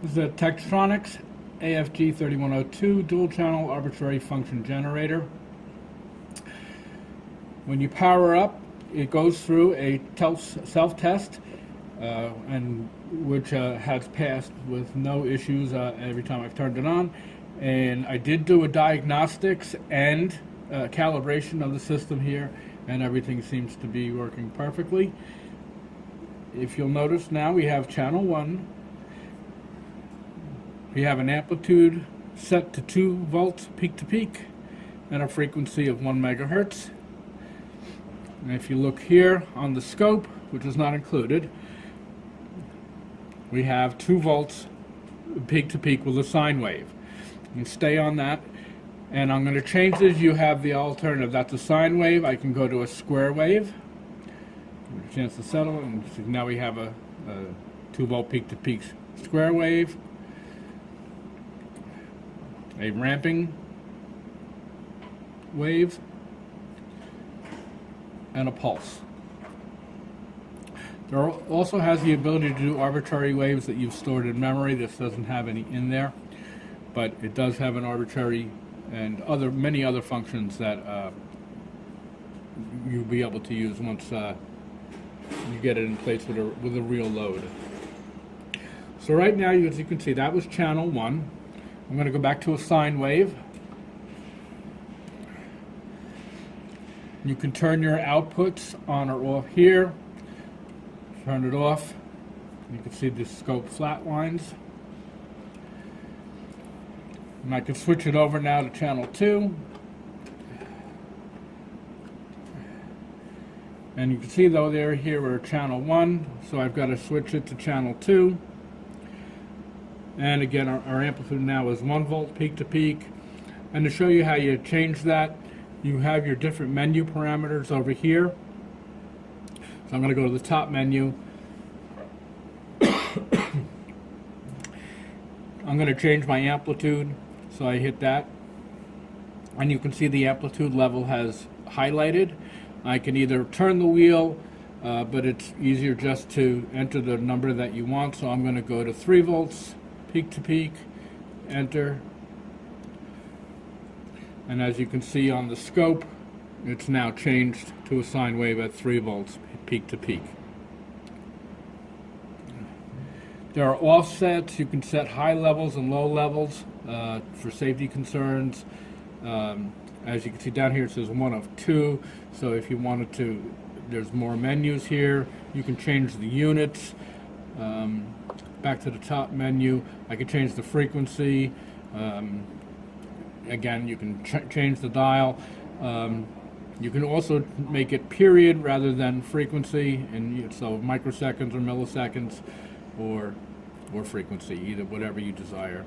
This is a Tektronix AFG 3102 dual channel arbitrary function generator. When you power up, it goes through a self-test and which has passed with no issues every time I've turned it on. And I did do a diagnostics and calibration of the system here, and everything seems to be working perfectly. If you'll notice now, we have channel 1. We have an amplitude set to 2 volts peak to peak and a frequency of 1 megahertz. And if you look here on the scope, which is not included, we have 2 volts peak to peak with a sine wave. You can stay on that. And I'm going to change this. You have the alternative. That's a sine wave. I can go to a square wave. Give it a chance to settle. And so now we have a 2 volt peak to peak square wave. A ramping wave. And a pulse. There also has the ability to do arbitrary waves that you've stored in memory. This doesn't have any in there, but it does have an arbitrary and many other functions that you'll be able to use once you get it in place with a real load. So right now, as you can see, that was channel 1. I'm going to go back to a sine wave. You can turn your outputs on or off here. Turn it off. You can see the scope flat lines. And I can switch it over now to channel 2. And you can see though here we're channel 1, so I've got to switch it to channel 2. And again, our amplitude now is 1 volt peak to peak. And to show you how you change that, you have your different menu parameters over here. So I'm going to go to the top menu. I'm going to change my amplitude, so I hit that. And you can see the amplitude level has highlighted. I can either turn the wheel, but it's easier just to enter the number that you want. So I'm going to go to 3 volts peak to peak, enter. And as you can see on the scope, it's now changed to a sine wave at 3 volts peak to peak. There are offsets. You can set high levels and low levels for safety concerns. As you can see down here, it says 1 of 2. So if you wanted to, there's more menus here. You can change the units. Back to the top menu, I can change the frequency. Again, you can change the dial. You can also make it period rather than frequency, and so microseconds or milliseconds, or frequency, either whatever you desire.